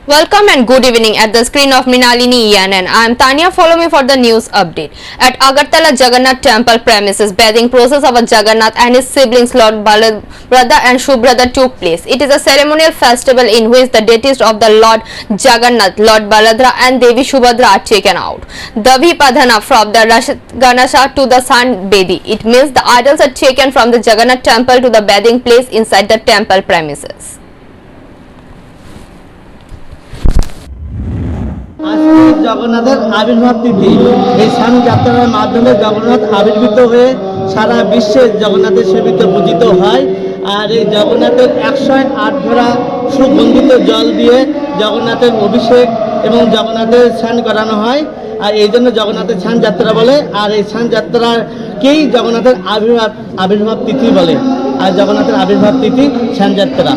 Welcome and good evening at the screen of Mrinalini ENN. I am Tanya. Follow me for the news update. At Agartala Jagannath Temple premises, bathing process of a Jagannath and his siblings Lord Balabhadra and Subhadra took place. It is a ceremonial festival in which the deities of the Lord Jagannath, Lord Balabhadra and Devi Subhadra are taken out. Davi Padhana from the Ganesha to the Sun Bedi. It means the idols are taken from the Jagannath Temple to the bathing place inside the temple premises. আজকে জগন্নাথের আবির্ভাব তিথি। এই স্নান যাত্রার মাধ্যমে জগন্নাথ আবির্ভূত হয়ে সারা বিশ্বে জগন্নাথের সেবিত পূজিত হয়। আর এই জগন্নাথের 108 ভরা সুগন্ধিত জল দিয়ে জগন্নাথের অভিষেক এবং জগন্নাথের স্নান করানো হয়। আর এই জন্য জগন্নাথের স্নান যাত্রা বলে। আর এই স্নান যাত্রাকেই জগন্নাথের আবির্ভাব তিথি বলে। আর জগন্নাথের আবির্ভাব তিথি স্নান যাত্রা।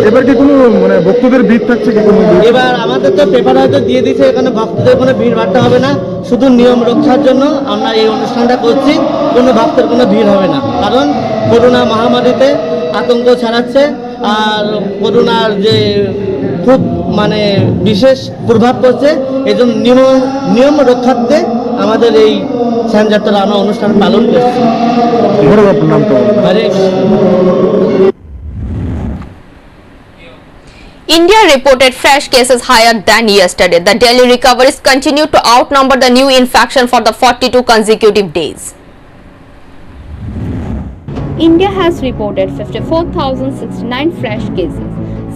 এবার কি কোনো মানে ভক্তদের ভিড় থাকছে কি কোনো? এবার আমাদের তো পেপার হয়তো দিয়ে দিয়েছে, এখানে ভক্তদের কোনো ভিড় ভাট্টা হবে না। শুধু নিয়ম রক্ষার জন্য আমরা এই অনুষ্ঠানটা করছি। কোনো ভক্তের কোনো ভিড় হবে না, কারণ করোনা মহামারীতে আতঙ্ক ছড়াচ্ছে। আর করোনার যে খুব মানে বিশেষ প্রভাব পড়ছে, এই জন্য নিয়ম রক্ষার্থে আমাদের এই স্নানযাত্রা আমরা অনুষ্ঠান পালন করছি। India reported fresh cases higher than yesterday. The Delhi recoveries continue to outnumber the new infection for the 42 consecutive days. India has reported 54,069 fresh cases,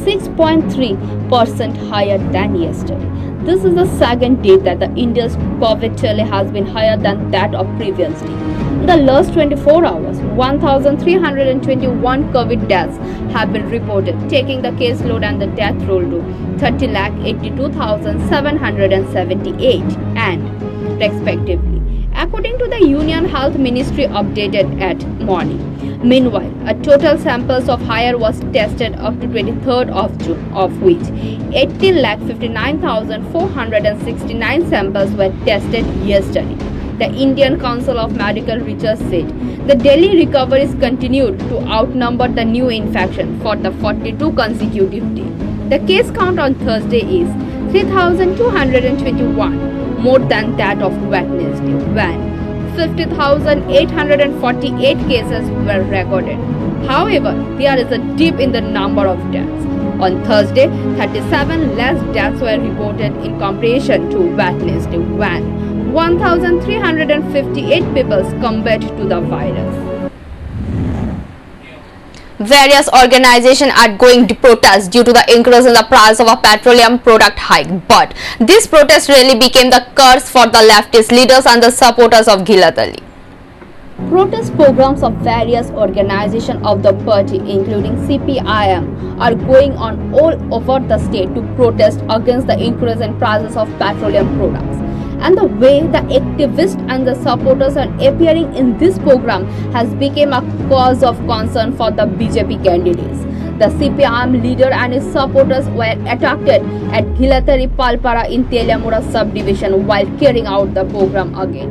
6.3% higher than yesterday. This is the second day that the India's COVID tally has been higher than that of previous day. In the last 24 hours, 1,321 COVID deaths have been reported, taking the caseload and the death roll to 30,82,778 and respectively, according to the Union Health Ministry updated at morning. Meanwhile, a total samples of higher was tested up to 23rd of June, of which 18,59,469 samples were tested yesterday. The Indian Council of Medical Research said the Delhi recoveries continued to outnumber the new infection for the 42 consecutive days. The case count on Thursday is 3,221, more than that of Wednesday, when 50,848 cases were recorded. However, there is a dip in the number of deaths. On Thursday, 37 less deaths were reported in comparison to Wednesday, when 1,358 people succumbed to the virus. Various organizations are going to protest due to the increase in the price of a petroleum product hike. But this protest really became the curse for the leftist leaders and the supporters of Ghilat Ali. Protest programs of various organizations of the party, including CPIM, are going on all over the state to protest against the increase in prices of petroleum products. And the way the activists and the supporters are appearing in this program has become a cause of concern for the BJP candidates. The CPIM leader and his supporters were attacked at Ghilatari Palpara in Teliamura subdivision while carrying out the program again.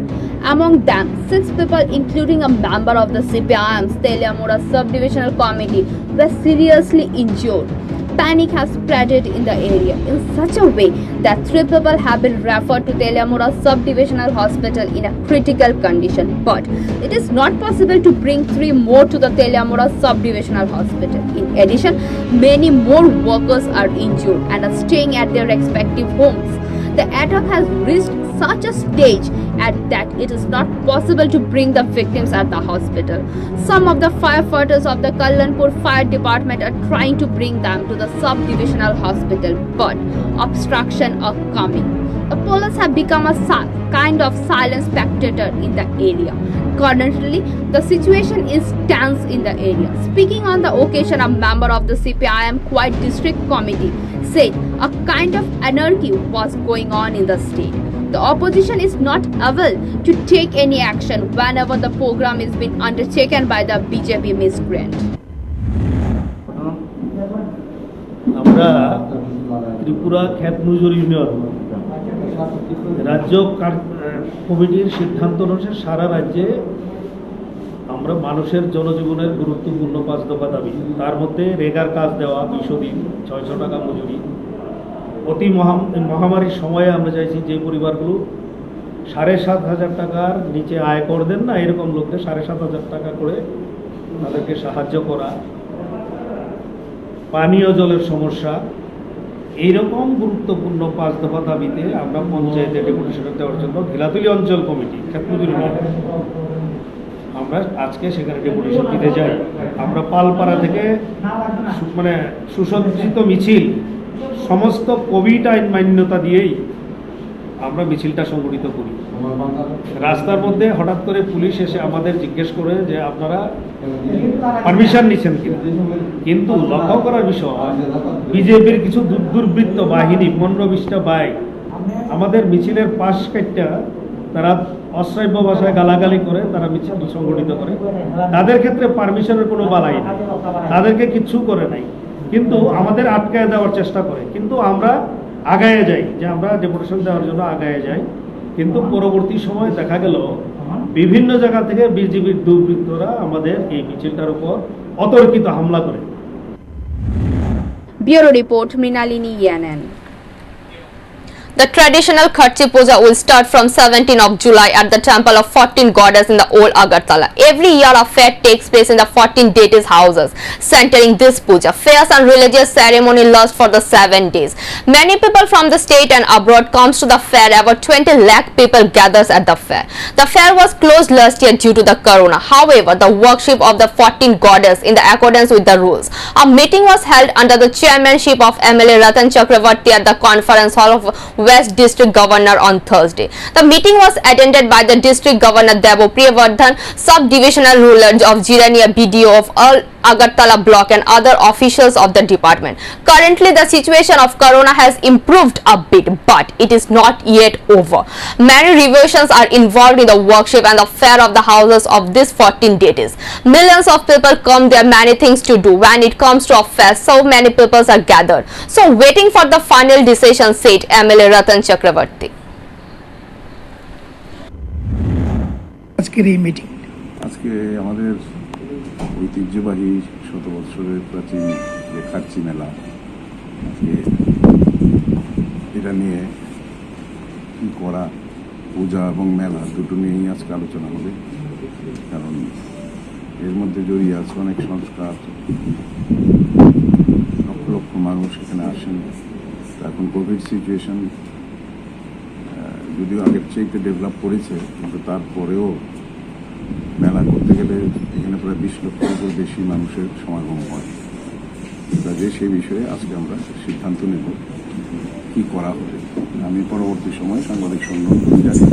Among them, 6 people, including a member of the CPIM's Teliamura subdivisional committee, were seriously injured. Panic has spread in the area in such a way that 3 people have been referred to Teliamura subdivisional hospital in a critical condition. But it is not possible to bring 3 more to the Teliamura subdivisional hospital. In addition, many more workers are injured and are staying at their respective homes. The attack has reached such a stage that it is not possible to bring the victims at the hospital. Some of the firefighters of the Kallanpur Fire Department are trying to bring them to the sub-divisional hospital, but obstruction are coming. The police have become a kind of silent spectator in the area. Currently, the situation is tense in the area. Speaking on the occasion, a member of the CPIM Kuwait District Committee said a kind of anarchy was going on in the state. The opposition is not able to take any action whenever the program is being undertaken by the BJP miscreant. আমরা Tripura খেতমজুর union রাজ্য কমিটির সিদ্ধান্ত অনুসারে সারা রাজ্যে আমরা মানুষের জনজীবনের গুরুত্বপূর্ণ 5 দফা দাবি, তার মধ্যে রেগার কাজ দেওয়া 200 দিন 600 টাকা মজুরি। অতি মহামারীর সময়ে আমরা চাইছি যে পরিবারগুলো 7,500 টাকার নিচে আয় কর দেন না, এরকম লোকদের 7,500 টাকা করে তাদেরকে সাহায্য করা। পানীয় জলের সমস্যা, এইরকম গুরুত্বপূর্ণ 5 দফা দাবিতে আমরা পঞ্চায়েতে ডেপুটেশন দেওয়ার জন্য ঘিলাতুলি অঞ্চল কমিটি খেতমজুরি আমরা আজকে সেখানে ডেপুটেশন দিতে যাই। আমরা পালপাড়া থেকে মানে সুসজ্জিত মিছিল, সমস্ত কোভিড আইন মান্যতা দিয়েই আমরা মিছিলটা সংগঠিত করি। রাস্তার মধ্যে হঠাৎ করে পুলিশ এসে আমাদের জিজ্ঞেস করে যে আপনারা পারমিশন নিচ্ছেন কিনা, কিন্তু লক্ষ্য করার বিষয় বিজেপির কিছু দুর্বৃত্ত বাহিনী 15-20টা বাইক আমাদের মিছিলের পাশ কাটটা তারা অশ্রাব্য ভাষায় গালাগালি করে তারা মিছিল সংগঠিত করে। তাদের ক্ষেত্রে পারমিশনের কোনো বালাই নেই, তাদেরকে কিচ্ছু করে নাই, কিন্তু আমাদের আটকায় দেওয়ার চেষ্টা করে। কিন্তু আমরা আগায়ে যাই, যে আমরা ডেপুটেশন দেওয়ার জন্য আগায়ে যাই, কিন্তু পরবর্তী সময় দেখা গেল বিভিন্ন জায়গা থেকে বিজেপির দুর্বৃত্তরা আমাদের এই মিছিলটার উপর অতর্কিত হামলা করে। Bureau Report, Mrinalini ENN. The traditional Kharchi Puja will start from 17th of July at the temple of 14 goddess in the old Agartala. Every year a fair takes place in the 14 deities' houses, centering this puja. Fairs and religious ceremony last for the 7 days. Many people from the state and abroad comes to the fair. About 20 lakh people gathers at the fair. The fair was closed last year due to the corona. However, the worship of the 14 goddess in the accordance with the rules. A meeting was held under the chairmanship of MLA Ratan Chakravarti at the conference hall of West District Governor on Thursday. The meeting was attended by the District Governor Debo Priyavardhan, Sub-Divisional Ruler of Jirania, BDO of all Agartala block and other officials of the department. Currently, the situation of corona has improved a bit, but it is not yet over. Many revisions are involved in the worship and the fair of the houses of these 14 deities. Millions of people come there, many things to do. When it comes to a fair, so many people are gathered. So, waiting for the final decision, said MLA Ratan Chakravarti. আজকের এই meeting আজকে আমাদের ঐতিহ্যবাহী 100 বছরের প্রাচীন যে খার্চি মেলা, আজকে এটা নিয়ে কি করা, পূজা এবং মেলা দুটো নিয়েই আজকে আলোচনা হবে। কারণ এর মধ্যে জড়িয়ে আছে অনেক সংস্কার, লক্ষ লক্ষ মানুষ এখানে আসেন। এখন কোভিড সিচুয়েশন যদিও আগের চাইতে ডেভেলপ করেছে, কিন্তু তারপরেও মেলা করতে গেলে এখানে প্রায় 20 লক্ষের উপর বেশি মানুষের সমাগম হয়। কাজে সেই বিষয়ে আজকে আমরা সিদ্ধান্ত নেব কি করা হবে। আমি পরবর্তী সময় সাংবাদিক সম্মেলন জানি।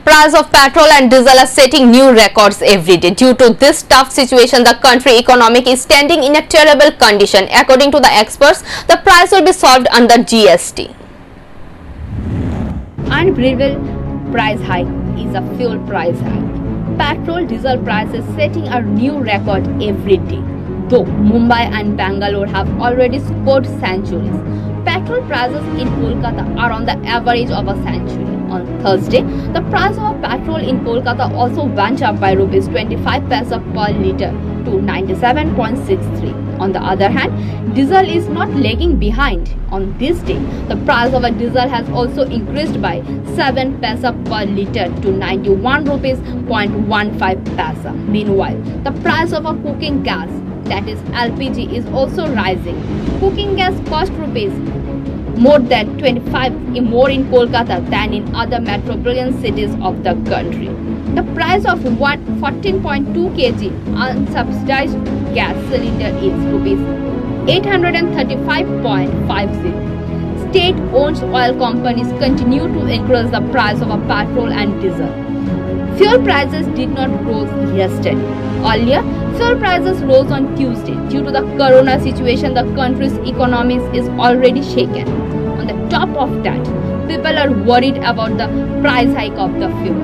Price of petrol and diesel are setting new records every day. Due to this tough situation, the country economy is standing in a terrible condition. According to the experts, the price will be solved under GST. Unbelievable price hike is a fuel price hike. Petrol diesel prices setting a new record every day. Though Mumbai and Bangalore have already scored centuries, petrol prices in Kolkata are on the average of a century. On Thursday, the price of petrol in Kolkata also went up by rupees 25 paisa per litre to 97.63. On the other hand, diesel is not lagging behind. On this day, the price of a diesel has also increased by 7 paisa per litre to 91 rupees 0.15 paisa. Meanwhile, the price of a cooking gas, that is LPG, is also rising. Cooking gas cost rupees more than 25 more in Kolkata than in other metropolitan cities of the country. The price of 14.2 kg unsubsidized gas cylinder is rupees 835.50. State-owned oil companies continue to increase the price of a petrol and diesel. Fuel prices did not rise yesterday. Earlier, fuel prices rose on Tuesday. Due to the corona situation, the country's economy is already shaken. On the top of that, people are worried about the price hike of the fuel.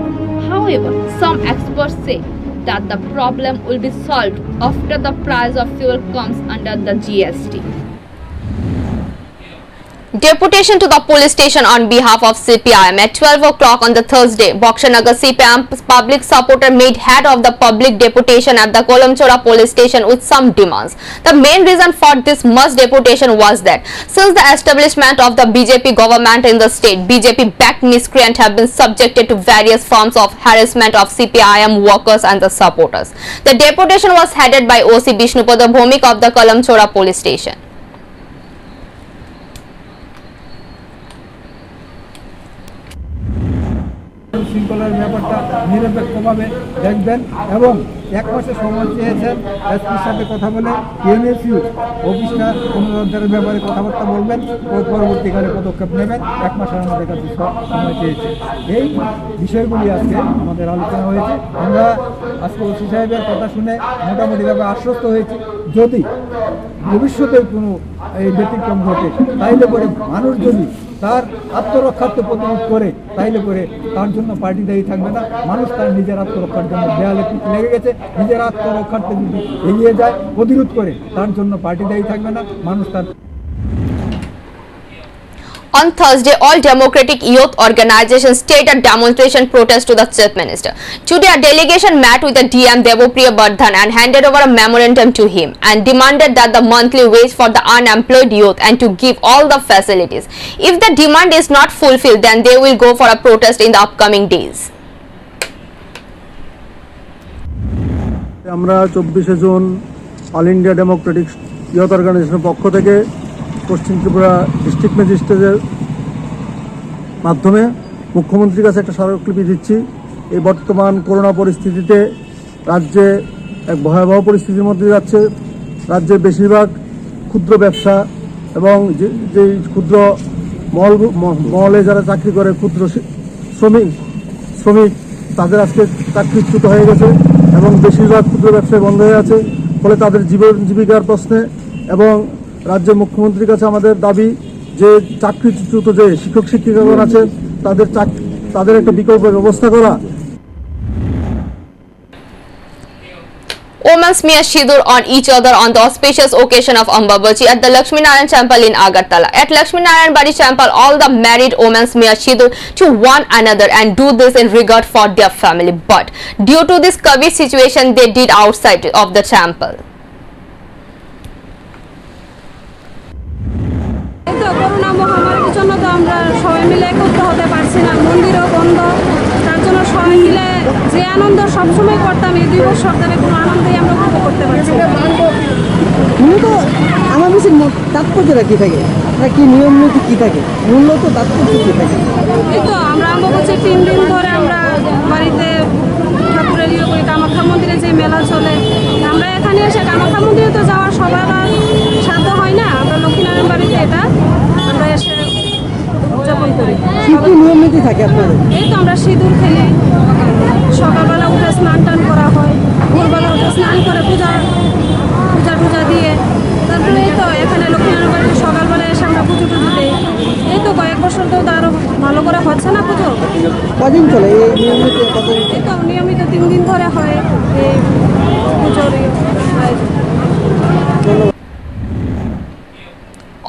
However, some experts say that the problem will be solved after the price of fuel comes under the GST. Deputation to the police station on behalf of CPIM at 12 o'clock on the Thursday. Bakshanagar CPIM public supporter made head of the public deputation at the Kolamchora police station with some demands. The main reason for this mass deputation was that since the establishment of the BJP government in the state, BJP-backed miscreants have been subjected to various forms of harassment of CPIM workers and the supporters. The deputation was headed by OC Bishnupada Bhomik of the Kolamchora police station. শৃঙ্খলার ব্যাপারটা নিরপেক্ষভাবে দেখবেন এবং এক মাসের সময় চেয়েছেন এসপির সাথে কথা বলে ইউএনএসইউ অফিসটা পুনরুদ্ধারের ব্যাপারে কথাবার্তা বলবেন ও পরবর্তীকালে পদক্ষেপ নেবেন। এক মাসের আমাদের কাছে সময় চেয়েছে। এই বিষয়গুলি আজকে আমাদের আলোচনা হয়েছে। আমরা আজকে ওসি সাহেবের কথা শুনে মোটামুটিভাবে আশ্বস্ত হয়েছি, যদি ভবিষ্যতে কোনো এই ব্যতিক্রম ঘটে তাইলে পরে মানুষ যদি তার আত্মরক্ষার্থে প্রতিরোধ করে তাইলে করে তার জন্য পার্টি দায়ী থাকবে না। মানুষ তার নিজের আত্মরক্ষার জন্য দেয়ালে পিঠ লেগে গেছে, নিজের আত্মরক্ষার্থে যদি এগিয়ে যায় প্রতিরোধ করে তার জন্য পার্টি দায়ী থাকবে না। মানুষ তার On Thursday, all democratic youth organizations staged a demonstration protest to the Chief Minister. Today, a delegation met with the DM Devopriya Bardhan and handed over a memorandum to him and demanded that the monthly wage for the unemployed youth and to give all the facilities. If the demand is not fulfilled, then they will go for a protest in the upcoming days. আমরা 24 June all India Democratic youth অর্গানাইজেশনের পক্ষ থেকে পশ্চিম Tripura district ম্যাজিস্ট্রেটের মাধ্যমে মুখ্যমন্ত্রীর কাছে একটা স্মারকলিপি দিচ্ছি। এই বর্তমান করোনা পরিস্থিতিতে রাজ্যে এক ভয়াবহ পরিস্থিতির মধ্যে যাচ্ছে। রাজ্যের বেশিরভাগ ক্ষুদ্র ব্যবসা এবং যে ক্ষুদ্র মলে যারা চাকরি করে ক্ষুদ্র শ্রমিক তাদের আজকে চাকরিচ্যুত হয়ে গেছে এবং বেশিরভাগ ক্ষুদ্র ব্যবসায় বন্ধ হয়ে আছে। ফলে তাদের জীবিকার প্রশ্নে এবং রাজ্যের মুখ্যমন্ত্রীর কাছে আমাদের দাবি যে চাকরিচ্যুত যে শিক্ষক শিক্ষিকাগণ আছে তাদের একটা বিকল্প ব্যবস্থা করা। Women smear Sidur on each other on the auspicious occasion of Ambabachi at the Lakshmi Narayan Temple in Agartala. At Lakshmi Narayan Bari Temple, all the married women smear Sidur to one another and do this in regard for their family. But due to this COVID situation, they did outside of the temple. Corona মহামারীর জন্য তো আমরা সবাই মিলে একত্র হতে পারছি না, মন্দিরও বন্ধ। তার জন্য সবাই মিলে যে আনন্দ সবসময় করতাম, এই 2 বছর ধরে কোনো আনন্দই আমরা উপভোগ করতে পারছি না। মূলত আমার বেশি তাৎপর্যটা কী থাকে, কি নিয়ম নীতি কী থাকে, মূলত তাৎপর্য কী থাকে? এই তো আমরা বলছি 3 দিন ধরে আমরা বাড়িতে ঠাকুরের ইয়ে করি। কামাখ্যা মন্দিরে যে মেলা চলে, আমরা এখানে এসে কামাখ্যা মন্দিরে তো যাওয়ার সবার সাধ্য হয় না। আমরা লক্ষ্মীনারায়ণ বাড়িতে এটা আমরা এসে উদযাপন করি। কী কী নিয়ম নীতি থাকে আপনাদের? এই তো আমরা সিঁদুর খেলি, সকালবেলা উঠে স্নান টান করা হয়, ভোরবেলা উঠে স্নান করে পূজা টুজা দিয়ে তারপরে এই তো এখানে লক্ষ্মীনারায়ণ বাড়িতে সকালবেলা এসে আমরা পুজো টুজো দিই। এই তো কয়েক বছর তো আরও ভালো করে হচ্ছে না পুজো। কদিন চলে এই নিয়ম নীতি? এই তো নিয়মিত 3 দিন ধরে হয় এই পুজোর আয়োজন।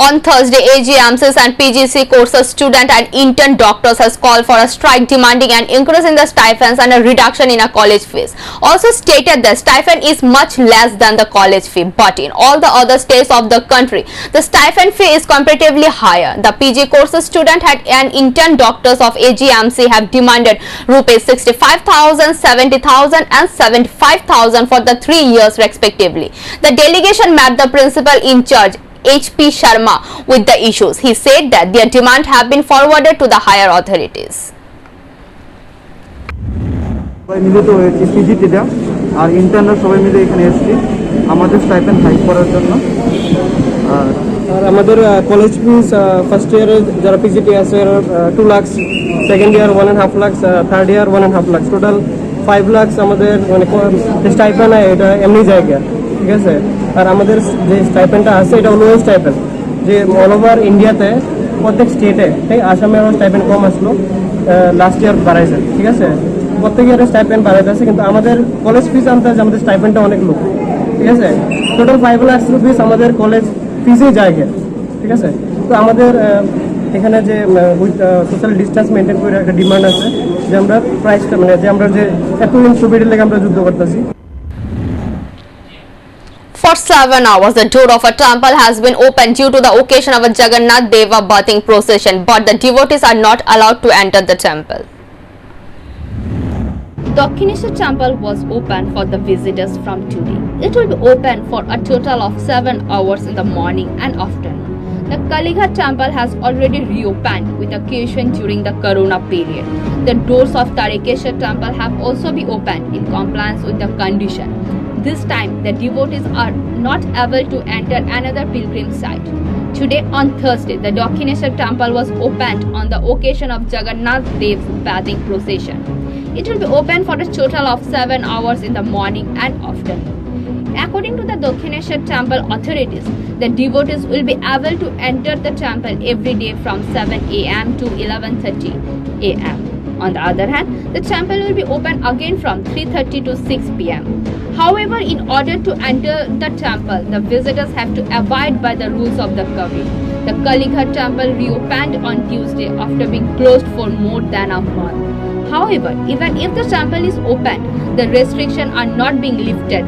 On Thursday, AGMCs and PGC courses student and intern doctors has called for a strike demanding an increase in the stipends and a reduction in a college fees. Also stated that stipend is much less than the college fee, but in all the other states of the country, the stipend fee is comparatively higher. The PG courses student and intern doctors of AGMC have demanded rupees 65,000, 70,000 and 75,000 for the 3 years respectively. The delegation met the principal in charge HP Sharma with the issues. He said that their demand have been forwarded to the higher authorities. সবাই মিলিত হয়েছি পিজিটিটা আর internal সবাই মিলে এখানে এসেছি আমাদের stipend hike করার জন্য। আর আমাদের কলেজ ফিস ফার্স্ট ইয়ারে যারা পিজিটি আছে 2 lakh, second year 1.5 lakh, third year 1.5 lakh, total 5 lakh আমাদের মানে স্টাইপেন্ড এটা এমনি জায়গা, ঠিক আছে। আর আমাদের যে স্টাইপেন্ডটা আছে এটা লোয়েস্ট স্টাইপেন্ড, যে অল ওভার ইন্ডিয়াতে প্রত্যেক স্টেটে, ঠিক আসামে আমার স্টাইপেন্ড কম আসলো, লাস্ট ইয়ার বাড়াইছে, ঠিক আছে। প্রত্যেক ইয়ারে স্টাইপেন্ড বাড়াইতে আছে, কিন্তু আমাদের কলেজ ফিস আনতে আছে আমাদের স্টাইপেন্ডটা অনেক লো, ঠিক আছে। টোটাল 5 লাখ রুপিস আমাদের কলেজ ফিসে জায়গা, ঠিক আছে। তো আমাদের এখানে যে উইথ সোশ্যাল ডিস্টেন্স মেনটেন করে একটা ডিমান্ড আছে যে আমরা প্রাইসটা মানে যে আমরা যে এতদিন কোভিডের লেগে আমরা যুদ্ধ করতেছি। For 7 hours, the door of a temple has been opened due to the occasion of a Jagannath Deva bathing procession, but the devotees are not allowed to enter the temple. Dakshineshwar temple was open for the visitors from today. It will be open for a total of 7 hours in the morning and afternoon. The Kalighat temple has already reopened with occasion during the Corona period. The doors of Tarekeshwar temple have also been opened in compliance with the condition. This time, the devotees are not able to enter another pilgrim site. Today, on Thursday, the Dakshineshwar temple was opened on the occasion of Jagannath Dev's bathing procession. It will be open for a total of 7 hours in the morning and afternoon. According to the Dakshineshwar temple authorities, the devotees will be able to enter the temple every day from 7 a.m. to 11:30 a.m. On the other hand, the temple will be open again from 3:30 to 6 p.m. However, in order to enter the temple, the visitors have to abide by the rules of the COVID. The Kalighat temple reopened on Tuesday after being closed for more than a month. However, even if the temple is open, the restrictions are not being lifted.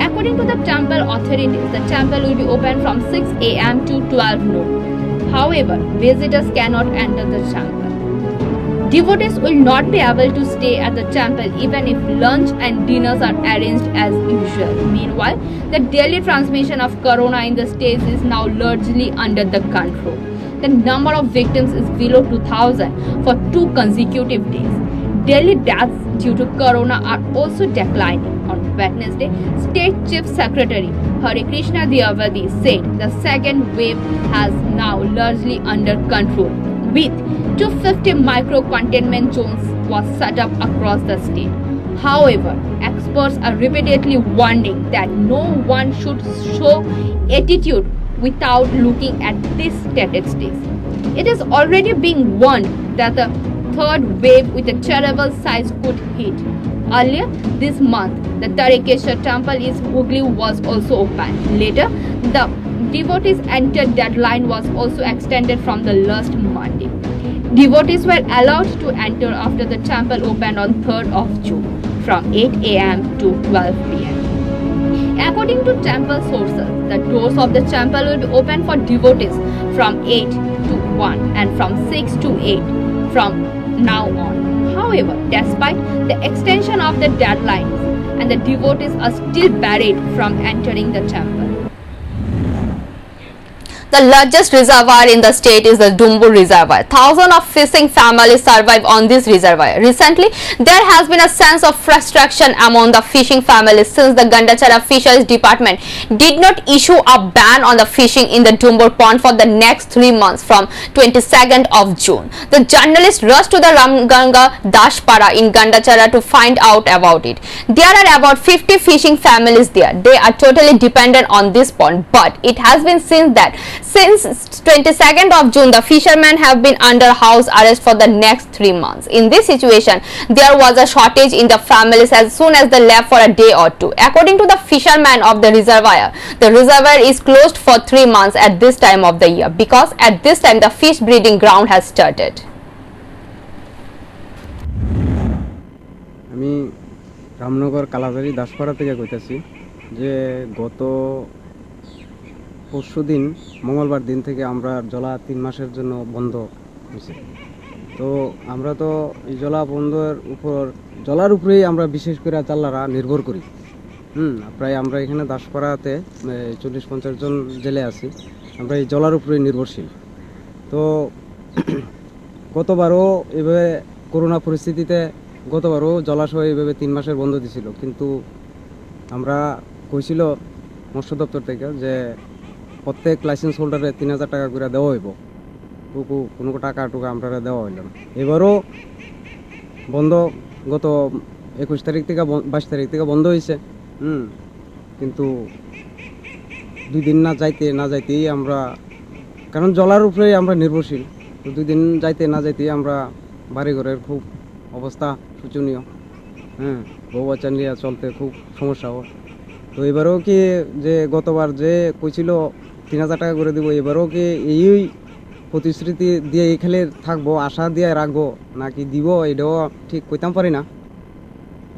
According to the temple authorities, the temple will be open from 6 a.m. to 12 noon. However, visitors cannot enter the temple. Devotees will not be able to stay at the temple even if lunch and dinners are arranged as usual. Meanwhile, the daily transmission of corona in the states is now largely under the control. The number of victims is below 2,000 for 2 consecutive days. Daily deaths due to corona are also declining. On Wednesday, State Chief Secretary Hare Krishna Diyavadi said the second wave has now largely under control, with 250 micro containment zones was set up across the state. However, experts are repeatedly warning that no one should show attitude without looking at these statistics. It is already being warned that the third wave with a terrible size could hit. Earlier this month, the Tarekeshwar temple in Hooghly was also opened. Later, the devotees' enter deadline was also extended from the last Monday. Devotees were allowed to enter after the temple opened on 3rd of June from 8 a.m. to 12 p.m. According to temple sources, the doors of the temple will be open for devotees from 8 to 1 and from 6 to 8 from now on. However, despite the extension of the deadlines, and the devotees are still barred from entering the temple. The largest reservoir in the state is the Dumbur Reservoir. Thousands of fishing families survive on this reservoir. Recently, there has been a sense of frustration among the fishing families since the Gandachara Fisheries Department did not issue a ban on the fishing in the Dumbur pond for the next 3 months from 22nd of June. The journalist rushed to the Ramganga Dashpara in Gandachara to find out about it. There are about 50 fishing families there. They are totally dependent on this pond, but it has been seen that since 22nd of June, the fishermen have been under house arrest for the next 3 months. In this situation, there was a shortage in the families as soon as they left for a day or two. According to the fishermen of the reservoir is closed for 3 months at this time of the year because at this time the fish breeding ground has started. আমি রামনগর কালাজারি দাসপাড়া থেকে কইতাছি যে গত পরশুদিন মঙ্গলবার দিন থেকে আমরা জলা 3 মাসের জন্য বন্ধ হয়েছে। তো আমরা তো এই জলা বন্ধের উপর জলার উপরেই আমরা বিশেষ করে চাল্লারা নির্ভর করি। প্রায় আমরা এখানে দাসপাড়াতে 40-50 জন জেলে আছি, আমরা এই জলার উপরেই নির্ভরশীল। তো গতবারও এভাবে করোনা পরিস্থিতিতে গতবারও জলাশয় এভাবে 3 মাসের বন্ধ দিছিল, কিন্তু আমরা কইছিল মৎস্য দপ্তর থেকে যে প্রত্যেক লাইসেন্স হোল্ডারে 3000 টাকা করে দেওয়া হইব, কোনো টাকা আমরা দেওয়া হইল না। এবারও বন্ধ গত 21 তারিখ থেকে 22 তারিখ থেকে বন্ধ হয়েছে। কিন্তু 2 দিন না যাইতেই আমরা, কারণ জলার উপরেই আমরা নির্ভরশীল, তো 2 দিন যাইতে না যাইতেই আমরা বাড়িঘরের খুব অবস্থা শোচনীয়। বউ বাচ্চা নিয়ে চলতে খুব সমস্যা হয়। তো এবারেও কি যে গতবার যে কইছিল 3,000 টাকা করে দিব। এবারও কি এই প্রতিশ্রুতি দিয়ে এখানে থাকবো, আশা দিয়ে রাখবো নাকি দিব এটাও ঠিক কইতাম পারি না।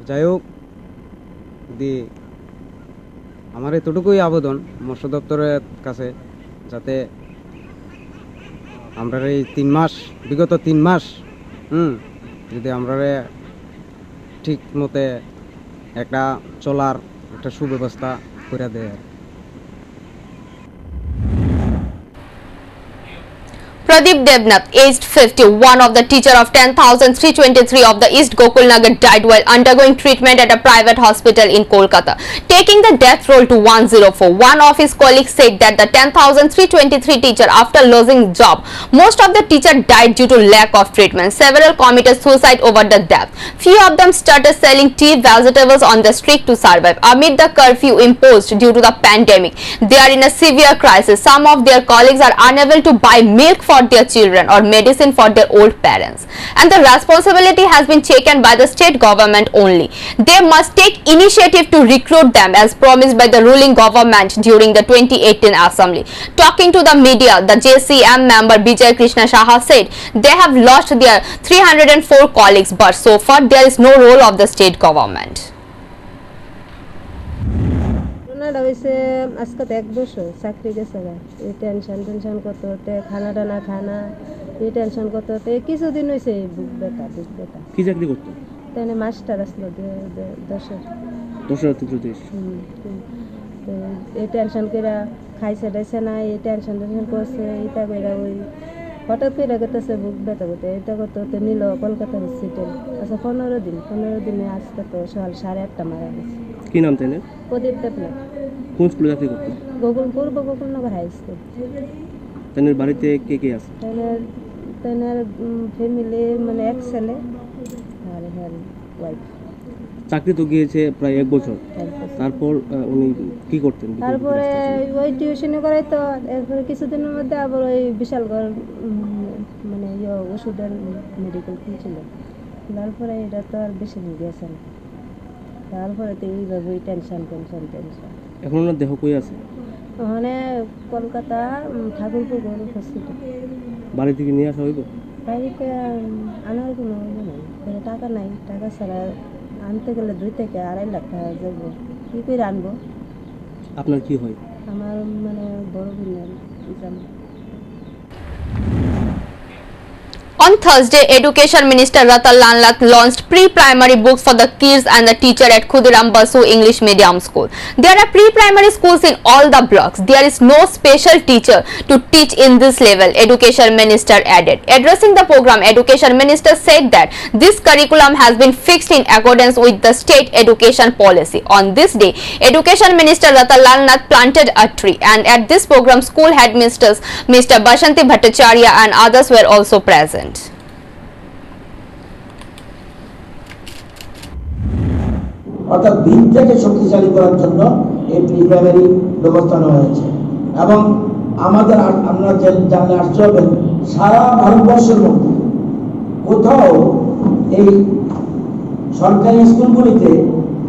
যাই হোক, আমার এতটুকুই আবেদন মৎস্য দপ্তরের কাছে, যাতে আমরা এই বিগত 3 মাস যদি আমরা ঠিক মতে একটা চলার একটা সুব্যবস্থা করে দেয়। Pradeep Devnath, aged 50, one of the teacher of 10,323 of the East Gokulnagar, died while undergoing treatment at a private hospital in Kolkata, taking the death roll to 104. One of his colleagues said that the 10,323 teacher, after losing job, most of the teacher died due to lack of treatment. Several committed suicide over the death. Few of them started selling tea, vegetables on the street to survive. Amid the curfew imposed due to the pandemic, they are in a severe crisis. Some of their colleagues are unable to buy milk for their children or medicine for their old parents, and the responsibility has been taken by the state government only. They must take initiative to recruit them as promised by the ruling government during the 2018 assembly. Talking to the media, the JCM member Bijay Krishna Saha said they have lost their 304 colleagues, but so far there is no role of the state government. ঘটনাটা হয়েছে আজকে তো 1 বছর চাকরি গেছে গা, এই tension করতে হতে, খানা টানা খানা, এই টেনশন করতে হতে কিছুদিন হয়েছে বুক ব্যথা। কি চাকরি করতো? তাই মাস্টার আসলো 10-এর। এই টেনশন করে খাইছে টাইছে না, এই টেনশন করছে, এটা করে ওই হঠাৎ করে গেতেছে বুক ব্যথা করতে, এটা করতে হতে নিল কলকাতা হসপিটাল। আচ্ছা 15 দিনে আজকে তো সকাল 8:30 মারা গেছে। কি নাম তাই? প্রদীপ দেবনাথ। কোন স্কুলে চাকরি করতো? Gokulnagar high school. তাদের বাড়িতে কে কে আছে? তাদের ফ্যামিলি মানে এক ছেলে আর ওয়াইফ। চাকরি তো গিয়েছে প্রায় 1 বছর, তারপর উনি কি করতেন? তারপরে ওই টিউশনি করাইতো, এরপরে কিছুদিনের মধ্যে আবার ওই বিশালগড় মানে ওষুধের মেডিকেল খুলছিল। তারপরে এটা তো আর বেশি দিন গেছে না, তারপরে তো এইভাবে টেনশন। এখন ওনার দেহ কই আছে? ওখানে কলকাতা ঠাকুরপুর হসপিটাল। বাড়ি থেকে নিয়ে আসা হইব? বাড়িতে আনার কোনো নেই, টাকা নাই, টাকা ছাড়া আনতে গেলে 2 থেকে 2.5 লাখ টাকা যাবে, কী করে আনবো? আপনার কি হয়? আমার মানে বড় বোনের জামাই। On Thursday, Education Minister Ratan Lal Nath launched pre-primary books for the kids and the teacher at Khudiram Basu English Medium School. There are pre-primary schools in all the blocks. There is no special teacher to teach in this level, Education Minister added. Addressing the program, Education Minister said that this curriculum has been fixed in accordance with the state education policy. On this day, Education Minister Ratan Lal Nath planted a tree, and at this program, school headmasters Mr. Bashanti Bhattacharya and others were also present. অর্থাৎ দিনটাকে শক্তিশালী করার জন্য এই pre-primary ব্যবস্থা নেওয়া হয়েছে। এবং আমরা জানলে আশ্চর্য হবেন, সারা ভারতবর্ষের মধ্যে কোথাও এই সরকারি স্কুলগুলিতে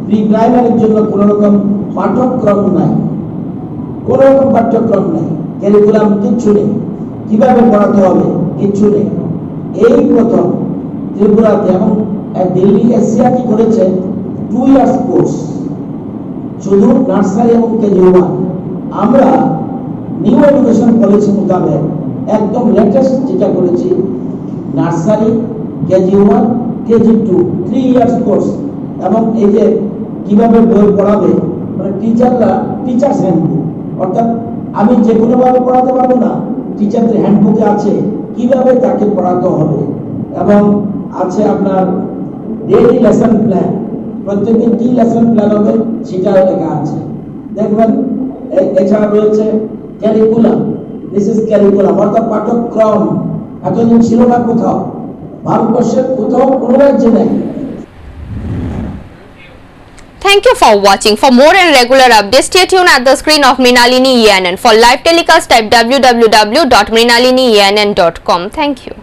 প্রি-প্রাইমারির জন্য কোনো রকম পাঠ্যক্রম নাই, ক্যারিকুলাম কিচ্ছু নেই, কিভাবে পড়াতে হবে কিচ্ছু নেই। এই প্রথম ত্রিপুরাতে এবং দিল্লি এসসিআর কি করেছে 2 ইয়ার্স কোর্স, শুধু নার্সারি এবং কেজি 1। আমরা নিউ এডুকেশন পলিসি মোতাবেক একদম লেটেস্ট যেটা করেছি, nursery, KG 1, KG 2, 3 years course. এবং এই যে কিভাবে বই পড়াবে, মানে টিচার্স হ্যান্ডবুক, অর্থাৎ আমি যে কোনোভাবে পড়াতে পারবো না, টিচারদের হ্যান্ডবুকে আছে কিভাবে তাকে পড়াতে হবে। এবং আছে আপনার ডেইলি লেসন প্ল্যান, প্রত্যেকদিন কি লেসন প্ল্যান হবে সেটাও লেখা আছে, দেখবেন। এছাড়া রয়েছে ক্যারিকুলাম, দিস ইজ ক্যারিকুলাম, অর্থাৎ পাঠ্যক্রম। এতদিন ছিল না কোথাও, ভারতবর্ষের কোথাও কোনো রাজ্যে নেই। Thank you for watching. For more and regular updates, stay tuned at the screen of Mrinalini ENN. For live telecast, type www.mrinalinienn.com. Thank you.